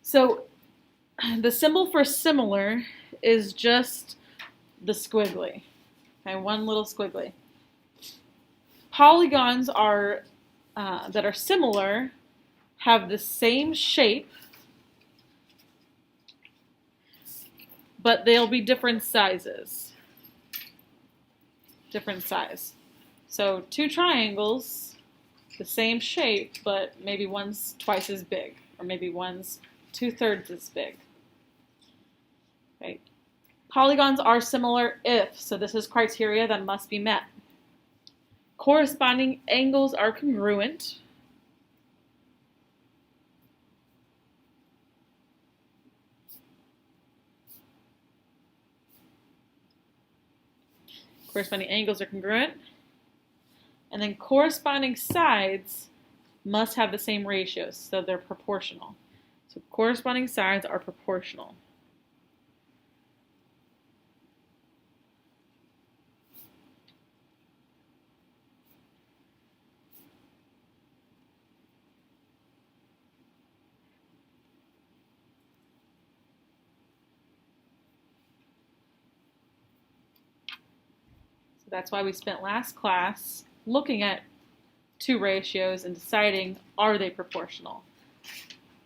So the symbol for similar is just the squiggly. Okay, one little squiggly. Polygons are that are similar have the same shape, but they'll be different sizes. Different size. So two triangles, the same shape, but maybe one's twice as big, or maybe one's 2/3 as big. Okay. Polygons are similar if, so this is criteria that must be met. Corresponding angles are congruent. Corresponding angles are congruent. And then corresponding sides must have the same ratios, so they're proportional. So corresponding sides are proportional. So that's why we spent last class looking at two ratios and deciding, are they proportional?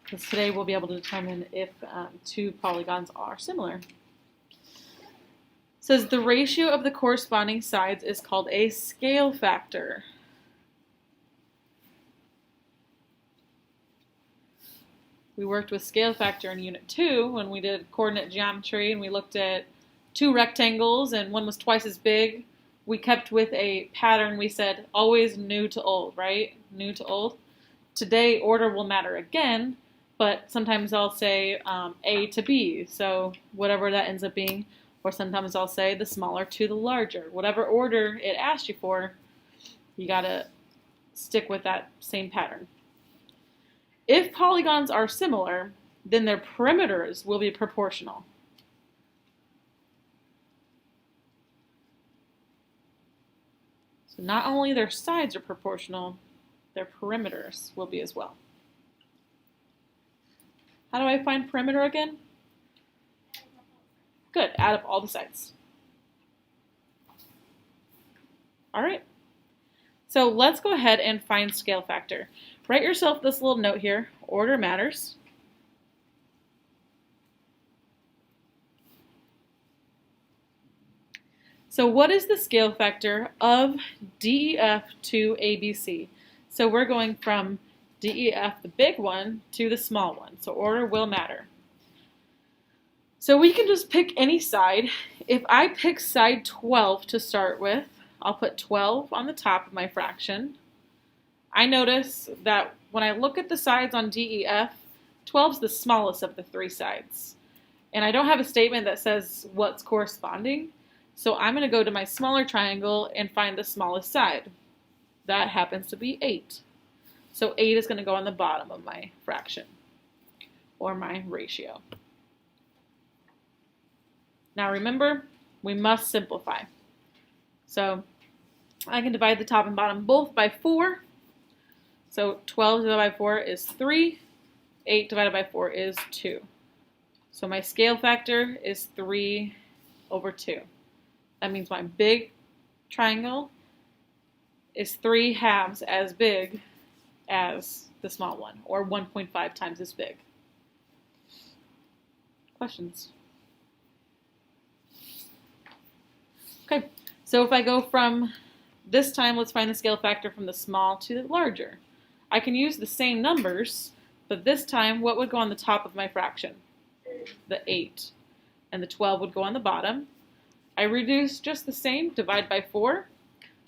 Because today we'll be able to determine if two polygons are similar. It says the ratio of the corresponding sides is called a scale factor. We worked with scale factor in Unit 2 when we did coordinate geometry and we looked at two rectangles and one was twice as big. We kept with a pattern. We said always new to old, right? New to old. Today order will matter again, but sometimes I'll say A to B, so whatever that ends up being, or sometimes I'll say the smaller to the larger. Whatever order it asked you for, you gotta stick with that same pattern. If polygons are similar, then their perimeters will be proportional. So not only their sides are proportional, their perimeters will be as well. How do I find perimeter again? Good, add up all the sides. All right, so let's go ahead and find scale factor. Write yourself this little note here, order matters. So what is the scale factor of DEF to ABC? So we're going from DEF, the big one, to the small one. So order will matter. So we can just pick any side. If I pick side 12 to start with, I'll put 12 on the top of my fraction. I notice that when I look at the sides on DEF, 12 is the smallest of the three sides. And I don't have a statement that says what's corresponding. So I'm going to go to my smaller triangle and find the smallest side. That happens to be 8. So 8 is going to go on the bottom of my fraction, or my ratio. Now remember, we must simplify. So I can divide the top and bottom both by 4. So 12 divided by 4 is 3. 8 divided by 4 is 2. So my scale factor is 3 over 2. That means my big triangle is 3 halves as big as the small one, or 1.5 times as big. Questions? Okay, so if I go from this time, let's find the scale factor from the small to the larger. I can use the same numbers, but this time, what would go on the top of my fraction? The 8. And the 12 would go on the bottom. I reduce just the same, divide by 4,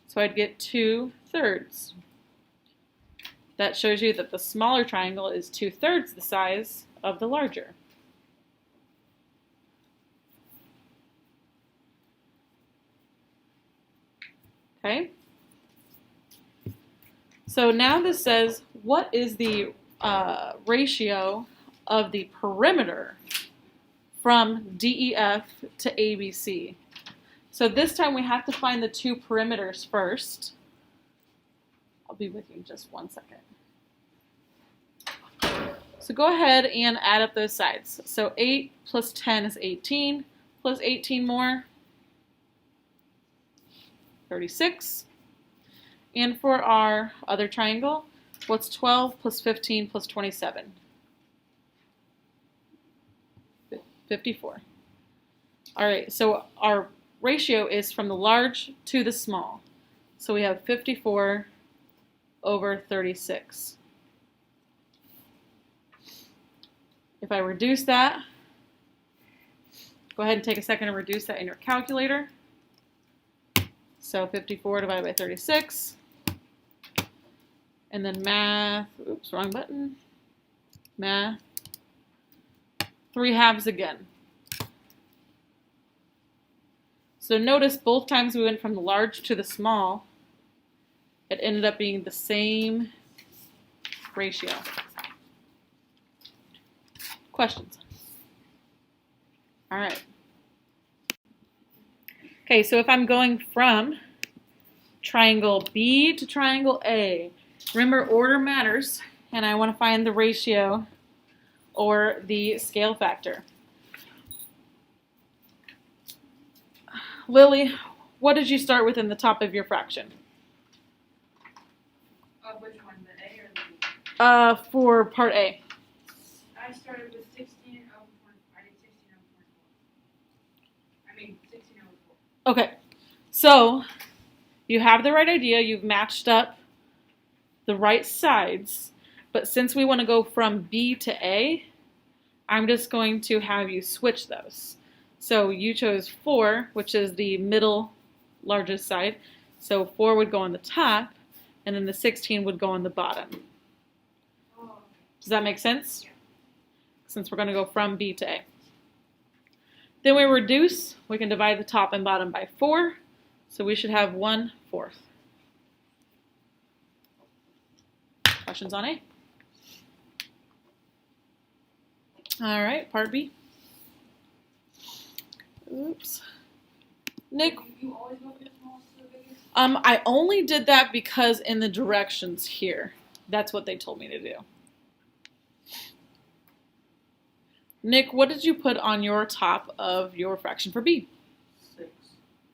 so I'd get 2/3. That shows you that the smaller triangle is 2/3 the size of the larger. Okay? So now this says, what is the ratio of the perimeter from DEF to ABC? So this time we have to find the two perimeters first. I'll be with you in just one second. So go ahead and add up those sides. So 8 plus 10 is 18, plus 18 more, 36. And for our other triangle, what's 12 plus 15 plus 27? 54. All right, so our ratio is from the large to the small. So we have 54 over 36. If I reduce that, go ahead and take a second to reduce that in your calculator. So 54 divided by 36. And then math, oops, wrong button. Math, 3/2 again. So notice both times we went from the large to the small, it ended up being the same ratio. Questions? All right. Okay, so if I'm going from triangle B to triangle A, remember order matters, and I want to find the ratio or the scale factor. Lily, what did you start with in the top of your fraction? Which one, the A or the B? For part A. I started with 16 over 4. I did 16 over 4. I mean, 16 over 4. Okay, so you have the right idea. You've matched up the right sides, but since we want to go from B to A, I'm just going to have you switch those. So you chose 4, which is the middle largest side. So 4 would go on the top, and then the 16 would go on the bottom. Oh. Does that make sense? Since we're going to go from B to A. Then we reduce. We can divide the top and bottom by 4. So we should have 1/4. Questions on A? All right, part B. Oops. Nick, You always go for the smallest to the biggest? I only did that because in the directions here, that's what they told me to do. Nick, what did you put on your top of your fraction for B? 6.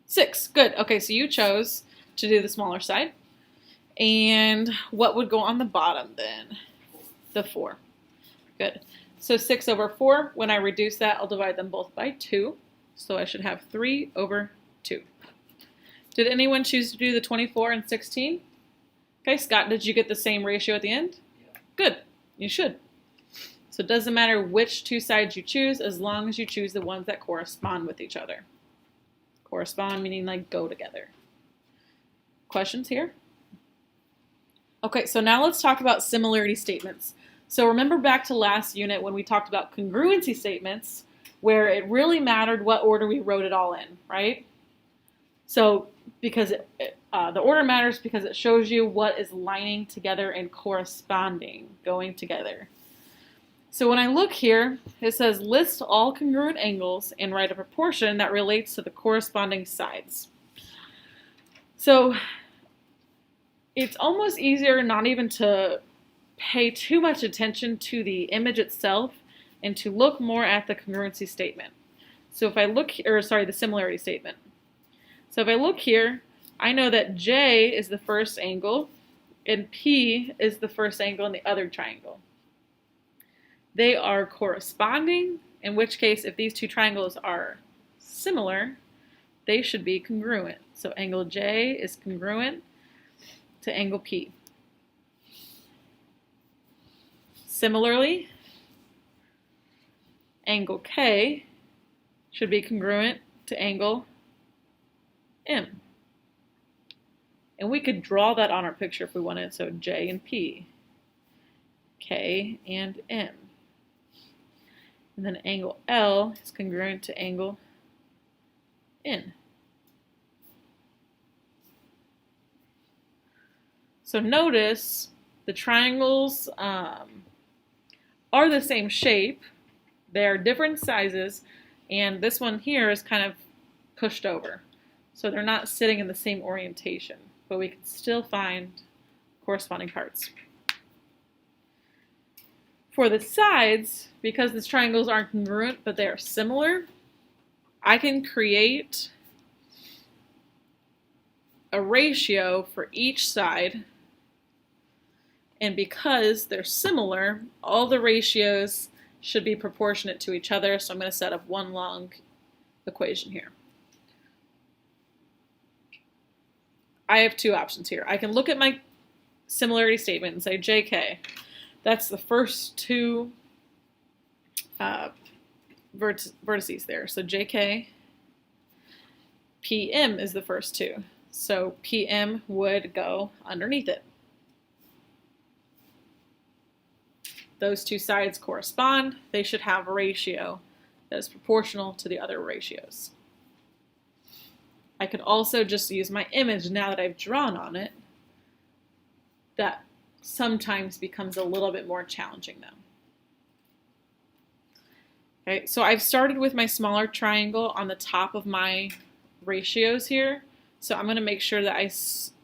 6. Good. Okay, so you chose to do the smaller side. And what would go on the bottom then? The 4. Good. So 6 over 4, when I reduce that, I'll divide them both by 2. So I should have 3 over 2. Did anyone choose to do the 24 and 16? Okay, Scott, did you get the same ratio at the end? Yeah. Good. You should. So it doesn't matter which two sides you choose, as long as you choose the ones that correspond with each other. Correspond meaning like go together. Questions here? Okay, so now let's talk about similarity statements. So remember back to last unit when we talked about congruency statements, where it really mattered what order we wrote it all in, right? So because the order matters because it shows you what is lining together and corresponding, going together. So when I look here, it says list all congruent angles and write a proportion that relates to the corresponding sides. So it's almost easier not even to pay too much attention to the image itself and to look more at the congruency statement. So if I look, the similarity statement. So if I look here, I know that J is the first angle and P is the first angle in the other triangle. They are corresponding, in which case if these two triangles are similar, they should be congruent. So angle J is congruent to angle P. Similarly, angle K should be congruent to angle M. And we could draw that on our picture if we wanted. So J and P, K and M. And then angle L is congruent to angle N. So notice the triangles are the same shape. They are different sizes, and this one here is kind of pushed over. So they're not sitting in the same orientation, but we can still find corresponding parts. For the sides, because these triangles aren't congruent but they are similar, I can create a ratio for each side, and because they're similar, all the ratios should be proportionate to each other, so I'm going to set up one long equation here. I have two options here. I can look at my similarity statement and say JK, that's the first two vertices there, so JK, PM is the first two, so PM would go underneath it. Those two sides correspond. They should have a ratio that is proportional to the other ratios. I could also just use my image now that I've drawn on it. That sometimes becomes a little bit more challenging though. Okay, so I've started with my smaller triangle on the top of my ratios here. So I'm going to make sure that I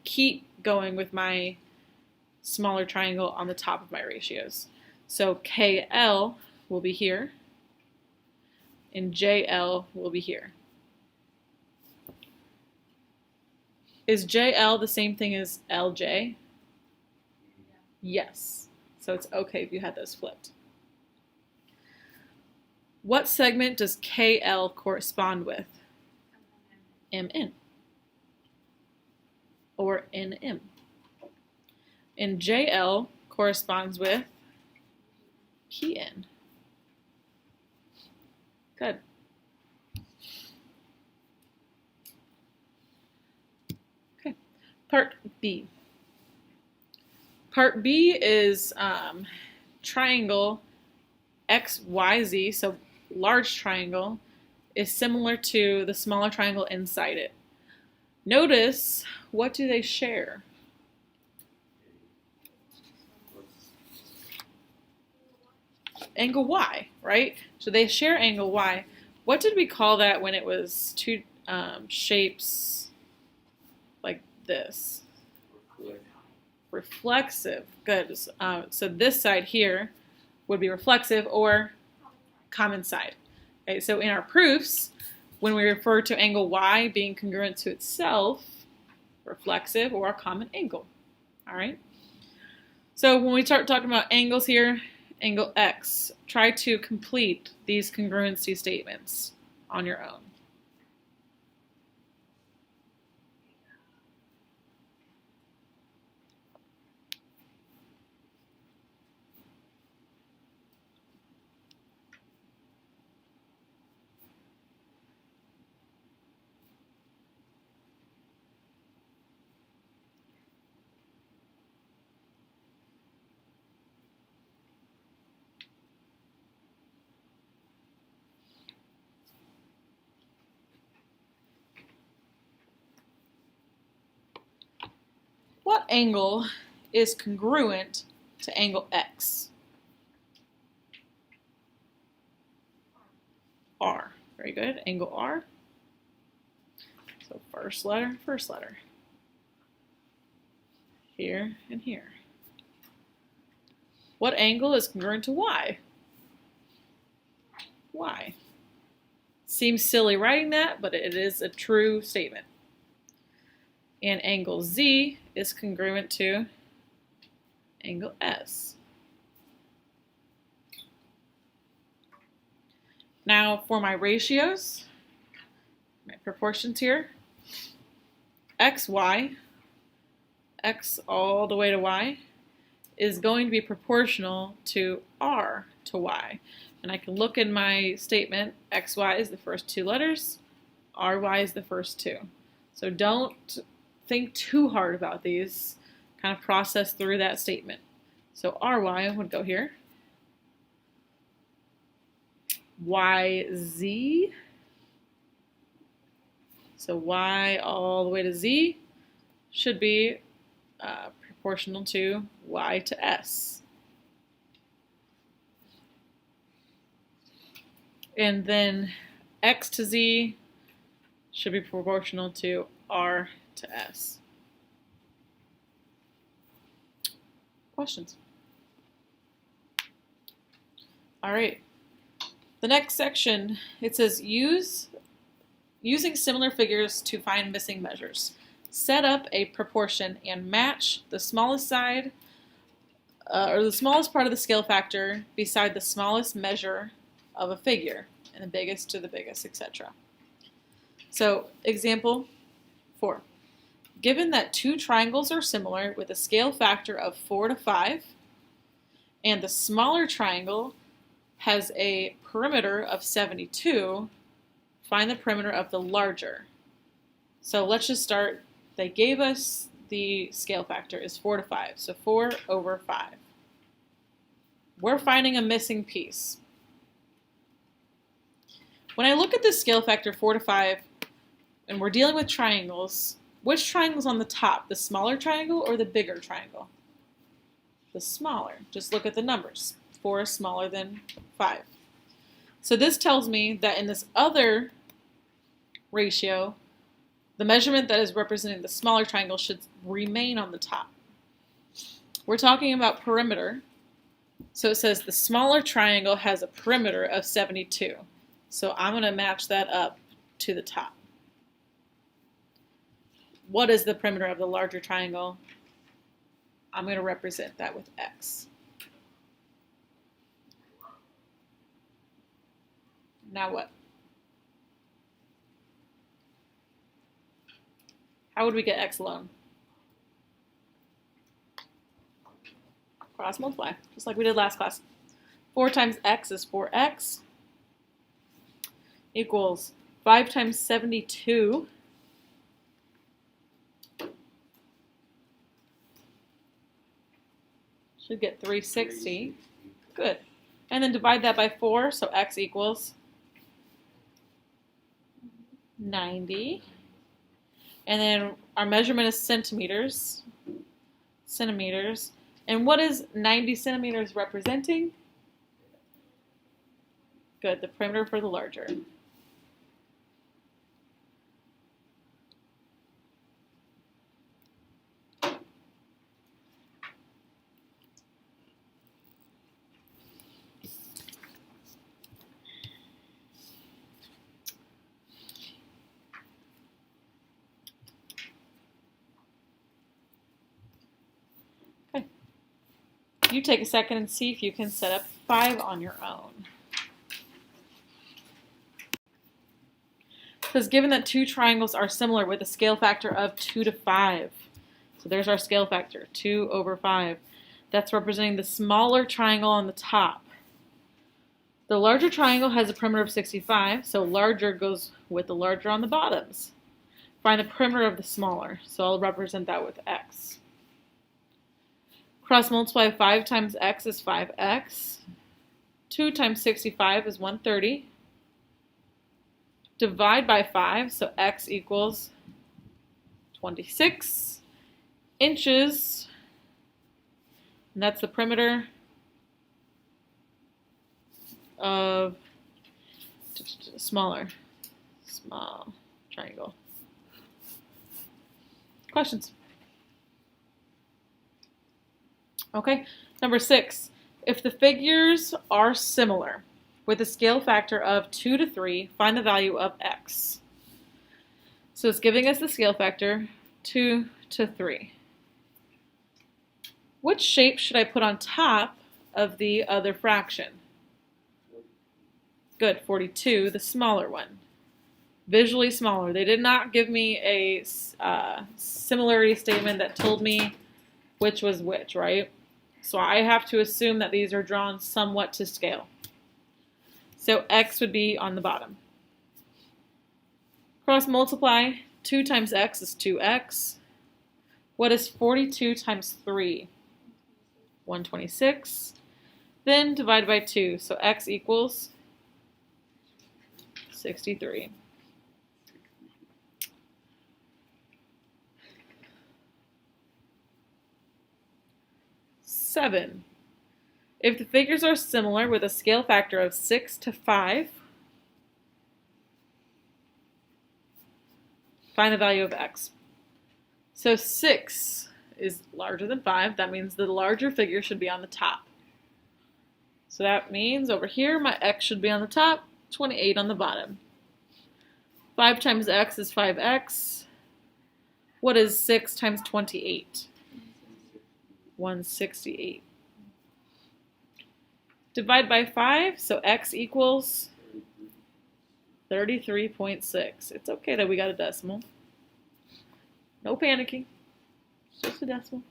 keep going with my smaller triangle on the top of my ratios. So KL will be here, and JL will be here. Is JL the same thing as LJ? Yes. So it's okay if you had those flipped. What segment does KL correspond with? MN. Or NM. And JL corresponds with PN. Good. Okay. Part B. Part B is triangle XYZ, so large triangle, is similar to the smaller triangle inside it. Notice, what do they share? Angle Y, right? So they share angle Y. What did we call that when it was two shapes like this? Reflexive. Good. So this side here would be reflexive or common side. Okay, so in our proofs, when we refer to angle Y being congruent to itself, reflexive or a common angle. All right. So when we start talking about angles here, angle X, try to complete these congruency statements on your own. What angle is congruent to angle X? R. Very good. Angle R. So first letter, first letter. Here and here. What angle is congruent to Y? Y. Seems silly writing that, but it is a true statement. And angle Z is congruent to angle S. Now for my ratios, my proportions here, X, Y, X all the way to Y, is going to be proportional to R to Y. And I can look in my statement, XY is the first two letters, RY is the first two. So don't think too hard about these, kind of process through that statement. So RY would go here. YZ, so Y all the way to Z should be proportional to Y to S. And then X to Z should be proportional to R to S. Questions? All right. The next section, it says using similar figures to find missing measures. Set up a proportion and match the smallest side or the smallest part of the scale factor beside the smallest measure of a figure, and the biggest to the biggest, etc. So, example 4. Given that two triangles are similar with a scale factor of 4 to 5, and the smaller triangle has a perimeter of 72, find the perimeter of the larger. So let's just start. They gave us the scale factor is 4 to 5, so 4 over 5. We're finding a missing piece. When I look at this scale factor 4 to 5, and we're dealing with triangles, which triangle's on the top? The smaller triangle or the bigger triangle? The smaller. Just look at the numbers. 4 is smaller than 5. So this tells me that in this other ratio, the measurement that is representing the smaller triangle should remain on the top. We're talking about perimeter. So it says the smaller triangle has a perimeter of 72. So I'm going to match that up to the top. What is the perimeter of the larger triangle? I'm going to represent that with X. Now what? How would we get X alone? Cross multiply, just like we did last class. 4 times X is 4X equals 5 times 72 should get 360. Good. And then divide that by 4, so X equals 90. And then our measurement is centimeters. And what is 90 centimeters representing? Good, the perimeter for the larger. You take a second and see if you can set up 5 on your own. Because given that two triangles are similar with a scale factor of 2 to 5, so there's our scale factor, 2 over 5. That's representing the smaller triangle on the top. The larger triangle has a perimeter of 65, so larger goes with the larger on the bottoms. Find the perimeter of the smaller, so I'll represent that with X. Cross multiply 5 times X is 5X. 2 times 65 is 130. Divide by 5, so X equals 26 inches. And that's the perimeter of small triangle. Questions? Okay, number 6. If the figures are similar with a scale factor of 2 to 3, find the value of X. So it's giving us the scale factor 2 to 3. Which shape should I put on top of the other fraction? Good, 42, the smaller one. Visually smaller. They did not give me a similarity statement that told me which was which, right? So I have to assume that these are drawn somewhat to scale. So X would be on the bottom. Cross multiply, 2 times X is 2X. What is 42 times 3? 126. Then divide by 2, so X equals 63. Seven. If the figures are similar with a scale factor of 6 to 5, find the value of X. So 6 is larger than 5. That means the larger figure should be on the top. So that means over here my x should be on the top, 28 on the bottom. 5 times x is 5x. What is 6 times 28? 168. Divide by 5, so x equals 33.6. It's okay that we got a decimal. No panicking. It's just a decimal.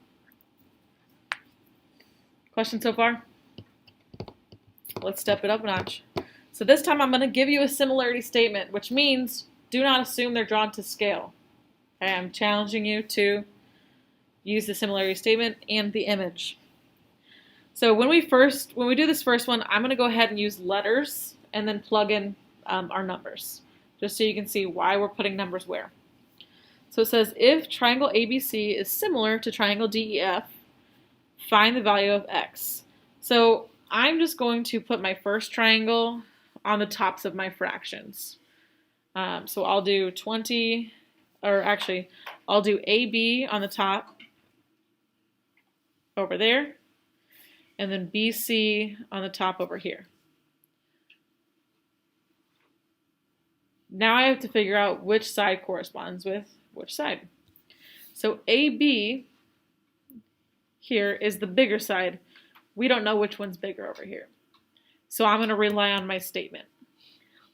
Question so far? Let's step it up a notch. So this time I'm going to give you a similarity statement, which means do not assume they're drawn to scale. Okay, I'm challenging you to use the similarity statement and the image. So when we do this first one, I'm going to go ahead and use letters and then plug in our numbers, just so you can see why we're putting numbers where. So it says, if triangle ABC is similar to triangle DEF, find the value of x. So I'm just going to put my first triangle on the tops of my fractions. So I'll do 20, or actually, I'll do AB on the top over there, and then BC on the top over here. Now I have to figure out which side corresponds with which side. So AB here is the bigger side. We don't know which one's bigger over here. So I'm going to rely on my statement.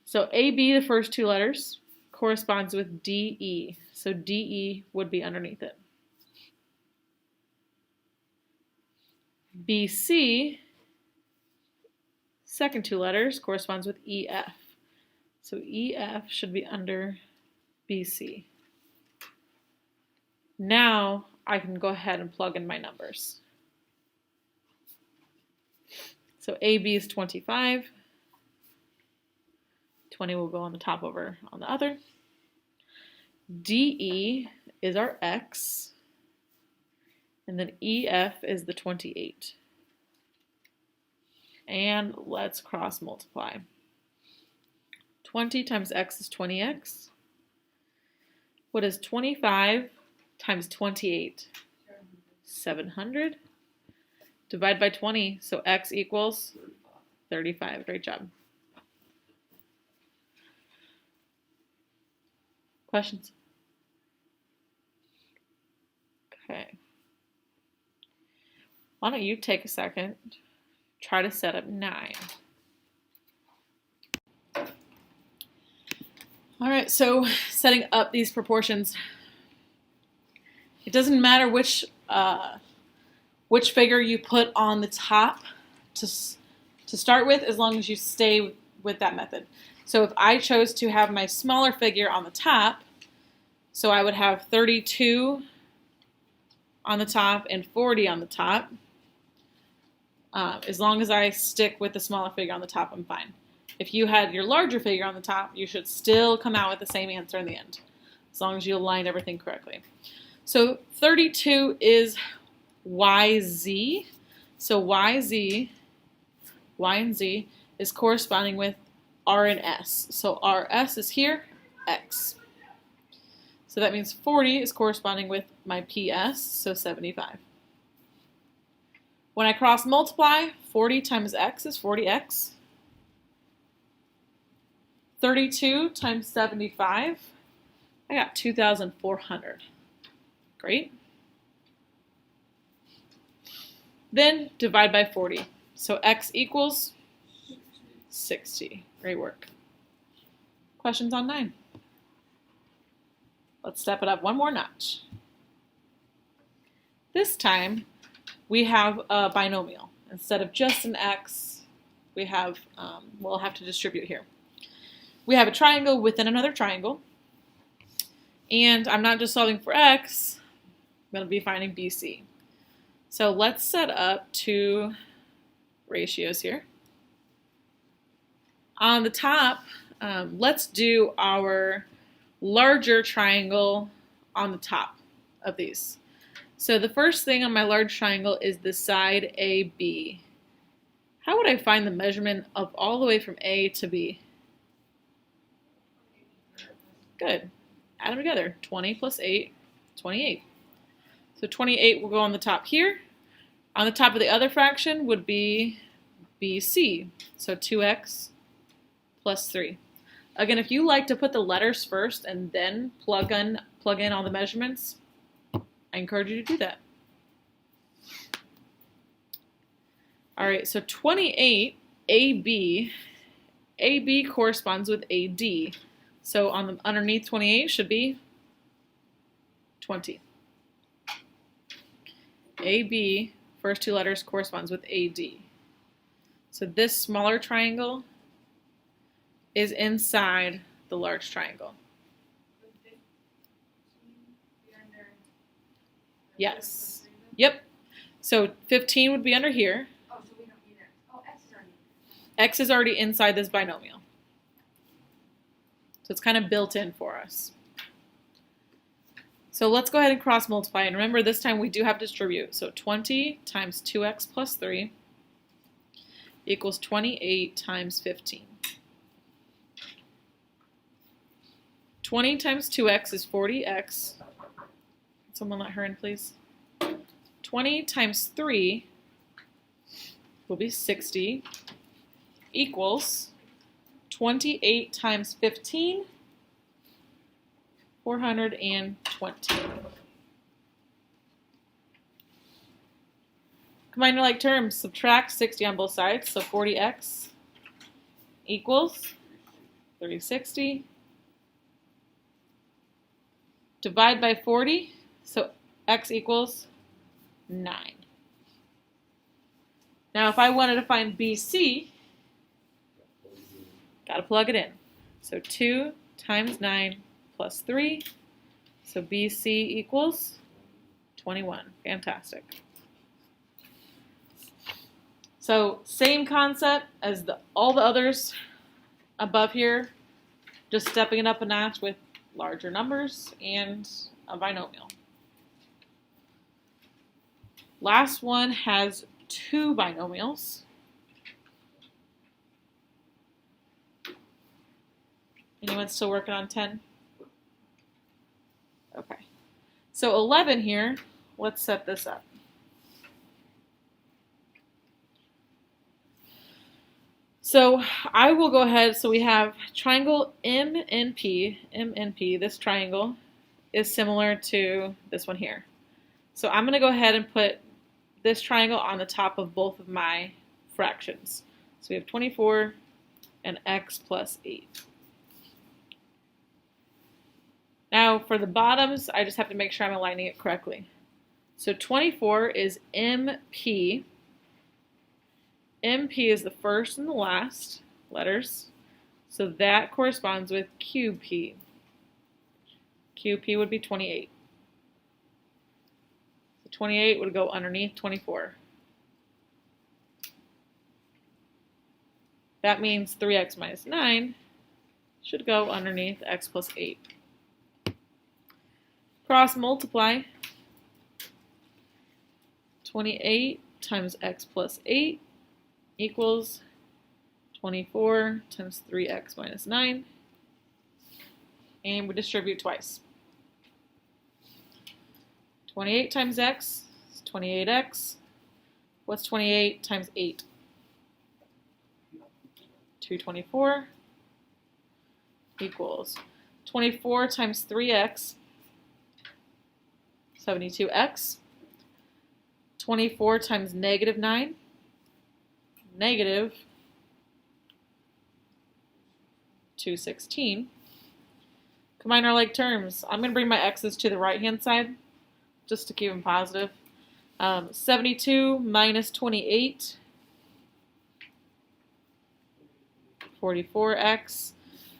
So AB, the first two letters, corresponds with DE. So DE would be underneath it. BC, second two letters, corresponds with EF. So EF should be under BC. Now I can go ahead and plug in my numbers. So AB is 25. 20 will go on the top over on the other. DE is our X. And then EF is the 28. And let's cross multiply. 20 times x is 20x. What is 25 times 28? 700. Divide by 20, so x equals 35. Great job. Questions? Okay. Why don't you take a second, try to set up 9. All right, so setting up these proportions, it doesn't matter which figure you put on the top to start with, as long as you stay with that method. So if I chose to have my smaller figure on the top, so I would have 32 on the top and 40 on the top. As long as I stick with the smaller figure on the top, I'm fine. If you had your larger figure on the top, you should still come out with the same answer in the end, as long as you aligned everything correctly. So 32 is YZ. So YZ, Y and Z, is corresponding with R and S. So RS is here, X. So that means 40 is corresponding with my PS, so 75. When I cross multiply, 40 times X is 40X. 32 times 75, I got 2,400. Great. Then divide by 40. So X equals 60. Great work. Questions on 9? Let's step it up one more notch. This time, we have a binomial. Instead of just an X, we have, we'll have to distribute here. We have a triangle within another triangle. And I'm not just solving for X, I'm going to be finding BC. So let's set up two ratios here. On the top, let's do our larger triangle on the top of these. So the first thing on my large triangle is the side AB. How would I find the measurement of all the way from A to B? Good. Add them together. 20 plus 8, 28. So 28 will go on the top here. On the top of the other fraction would be BC. So 2x plus 3. Again, if you like to put the letters first and then plug in all the measurements, I encourage you to do that. All right, so 28 AB. AB corresponds with AD. So on the underneath 28 should be 20. AB, first two letters, corresponds with AD. So this smaller triangle is inside the large triangle. Yes. Yep. So 15 would be under here. Oh, so we don't need X. Oh, X is already. X is already inside this binomial. So it's kind of built in for us. So let's go ahead and cross multiply. And remember, this time we do have to distribute. So 20 times 2x plus 3 equals 28 times 15. 20 times 2x is 40x. Someone let her in, please. 20 times 3 will be 60 equals 28 times 15, 420. Combine your like terms. Subtract 60 on both sides. So 40x equals 360. Divide by 40. So x equals 9. Now if I wanted to find BC, got to plug it in. So 2 times 9 plus 3. So BC equals 21. Fantastic. So same concept as all the others above here, just stepping it up a notch with larger numbers and a binomial. Last one has two binomials. Anyone still working on 10? Okay. So 11 here, let's set this up. So I will go ahead, so we have triangle MNP, this triangle is similar to this one here. So I'm going to go ahead and put this triangle on the top of both of my fractions. So we have 24 and x plus 8. Now for the bottoms, I just have to make sure I'm aligning it correctly. So 24 is MP. MP is the first and the last letters. So that corresponds with QP. QP would be 28. So 28 would go underneath 24. That means 3x minus 9 should go underneath x plus 8. Cross multiply. 28 times x plus 8 equals 24 times 3x minus 9. And we distribute twice. 28 times x is 28x. What's 28 times 8? 224 equals 24 times 3x, 72x. 24 times negative 9, negative 216. Combine our like terms. I'm going to bring my x's to the right-hand side just to keep them positive. 72 minus 28, 44x.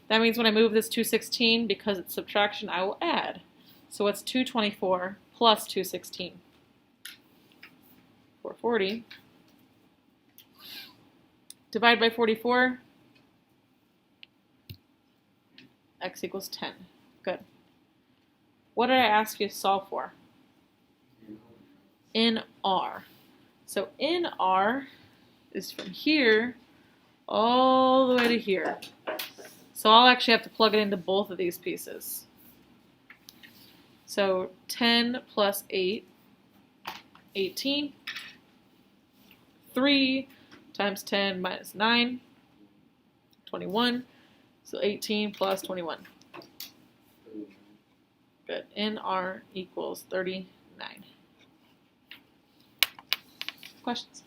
That means when I move this 216, because it's subtraction, I will add. So what's 224 plus 216? 440. Divide by 44. X equals 10. Good. What did I ask you to solve for? In R. So in R is from here all the way to here. So I'll actually have to plug it into both of these pieces. So 10 plus 8, 18. 3 times 10 minus 9, 21. So 18 plus 21. Good. NR equals 39. Questions?